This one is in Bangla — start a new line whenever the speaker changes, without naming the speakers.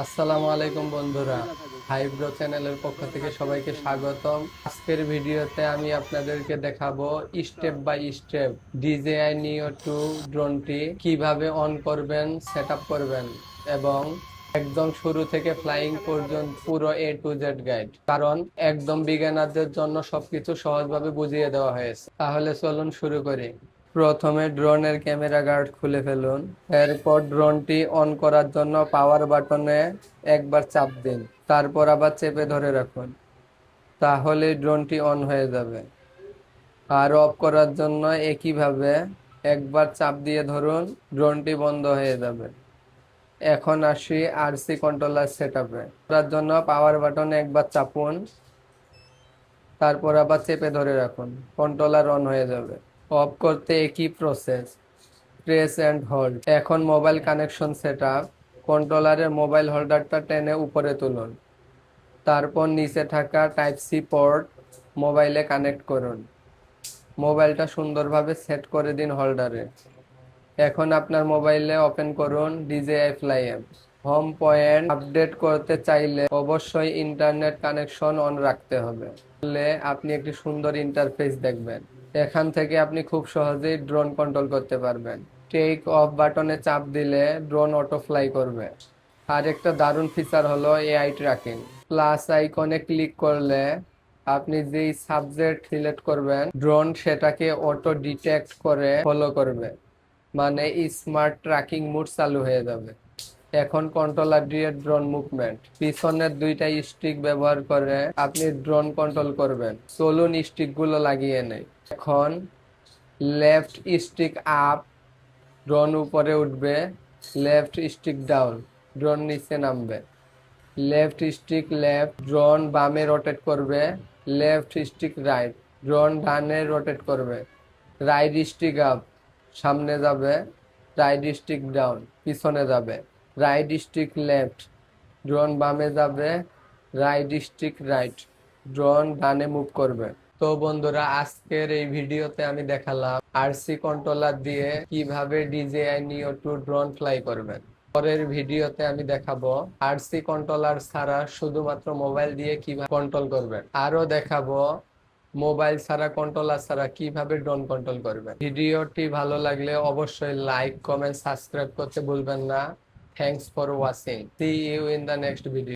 আসসালামু আলাইকুম বন্ধুরা, হাইব্রো চ্যানেলের পক্ষ থেকে সবাইকে স্বাগতম। আজকের ভিডিওতে আমি আপনাদেরকে দেখাবো step by step DJI Neo 2 ড্রোনটি কিভাবে অন করবেন, সেট আপ করবেন এবং একদম শুরু থেকে ফ্লাইং পর্যন্ত পুরো A to Z গাইড। কারণ একদম বিগিনারদের জন্য সবকিছু সহজভাবে বুঝিয়ে দেওয়া হয়েছে। তাহলে চলুন শুরু করি। প্রথমে ড্রোনের ক্যামেরা গার্ড খুলে ফেলুন। এরপর ড্রোনটি অন করার জন্য পাওয়ার বাটনে একবার চাপ দিন, তারপর আবার চেপে ধরে রাখুন। তাহলে ড্রোনটি অন হয়ে যাবে। আর অফ করার জন্য একইভাবে একবার চাপ দিয়ে ধরুন, ড্রোনটি বন্ধ হয়ে যাবে। এখন আসি RC কন্ট্রোলার সেটআপে। করার জন্য পাওয়ার বাটনে একবার চাপুন, তারপর আবার চেপে ধরে রাখুন, কন্ট্রোলার অন হয়ে যাবে। অফ করতে একই প্রসেস, প্রেস অ্যান্ড হোল্ড। এখন মোবাইল কানেকশন সেটআপ। কন্ট্রোলারের মোবাইল হোল্ডারটা টেনে উপরে তুলুন, তারপর নিচে থাকা টাইপ সি পোর্ট মোবাইলে কানেক্ট করুন। মোবাইলটা সুন্দরভাবে সেট করে দিন হোল্ডারে। এখন আপনার মোবাইলে ওপেন করুন DJI Fly app. Home point update করতে চাইলে অবশ্যই ইন্টারনেট কানেকশন অন রাখতে হবে, তাহলে আপনি একটি সুন্দর ইন্টারফেস দেখবেন। এখান থেকে আপনি খুব সহজেই ড্রোন কন্ট্রোল করতে পারবেন। টেক অফ বাটনে চাপ দিলে ড্রোন অটো ফ্লাই করবে। আর একটা দারুণ ফিচার হলো AI ট্র্যাকিং। প্লাস আইকনে ক্লিক করলে আপনি যেই সাবজেক্ট সিলেক্ট করবেন, ড্রোন সেটাকে অটো ডিটেক্ট করে ফলো করবে, মানে স্মার্ট ট্র্যাকিং মোড চালু হয়ে যাবে। এখন কন্ট্রোলার দিয়ে ড্রোন মুভমেন্ট। পিছনের দুইটা স্টিক ব্যবহার করে আপনি ড্রোন কন্ট্রোল করবেন। চলুন স্টিক গুলো লাগিয়ে নেই। এখন লেফট স্টিক আপ, ড্রোন উপরে উঠবে। লেফট স্টিক ডাউন, ড্রোন নিচে নামবে। লেফট স্টিক লেফট, ড্রোন বামে রোটেট করবে। লেফট স্টিক রাইট, ড্রোন ডানে রোটেট করবে। রাইট স্টিক আপ, সামনে যাবে। রাইট স্টিক ডাউন, পিছনে যাবে। রাইট স্টিক লেফট, ড্রোন বামে যাবে। রাইট স্টিক রাইট, ড্রোন ডানে মুভ করবে। তো বন্ধুরা, আজকের এই ভিডিওতে আমি দেখালাম RC কন্ট্রোলার দিয়ে কিভাবে DJI Neo 2 ড্রোন ফ্লাই করবেন। পরের ভিডিওতে আমি দেখাবো RC কন্ট্রোলার ছাড়া শুধুমাত্র মোবাইল দিয়ে কিভাবে কন্ট্রোল করবেন। আরো দেখাবো মোবাইল ছাড়া, কন্ট্রোলার ছাড়া কিভাবে ড্রোন কন্ট্রোল করবেন। ভিডিওটি ভালো লাগলে অবশ্যই লাইক, কমেন্ট, সাবস্ক্রাইব করতে ভুলবেন না। Thanks for watching. See you in the next video.